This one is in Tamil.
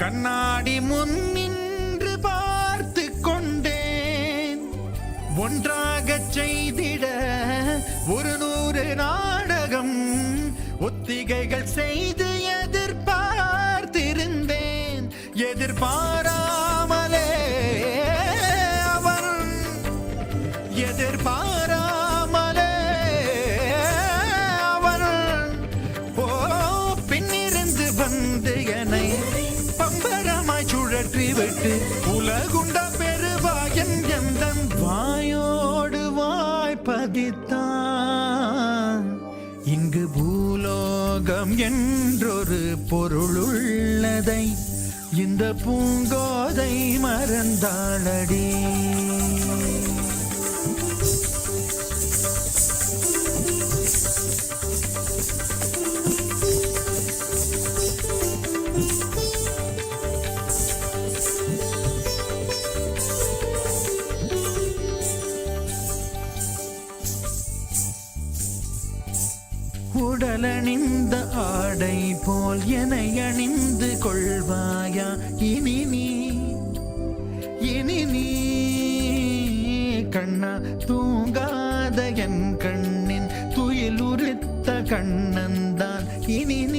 கண்ணாடி முன் நின்று பார்த்து கொண்டேன். ஒன்றாகச் செய்திட 100 நாடகம் ஒத்திகைகள் செய்து எதிர்பார்த்திருந்தேன். எதிர்பாராமலே அவன் எதிர்பாராமலே அவன் பின்னிருந்து வந்து என்னை பம்பரமாய் சுழற்றி விட்டு உலகுண்ட பெருவாயன் எந்தன் வாயோடு வாய்ப்பதித்தான். இங்கு பூலோகம் என்றொரு பொருளுள்ளதை இந்த பூங்கோதை மறந்தாளடி. உடலணிந்த ஆடை போல் என்னை அணிந்து கொள்வாயா இனி நீ கண்ணா தூங்காத என் கண்ணின் துயில் உரித்த கண்ணந்தான் இனி நீ.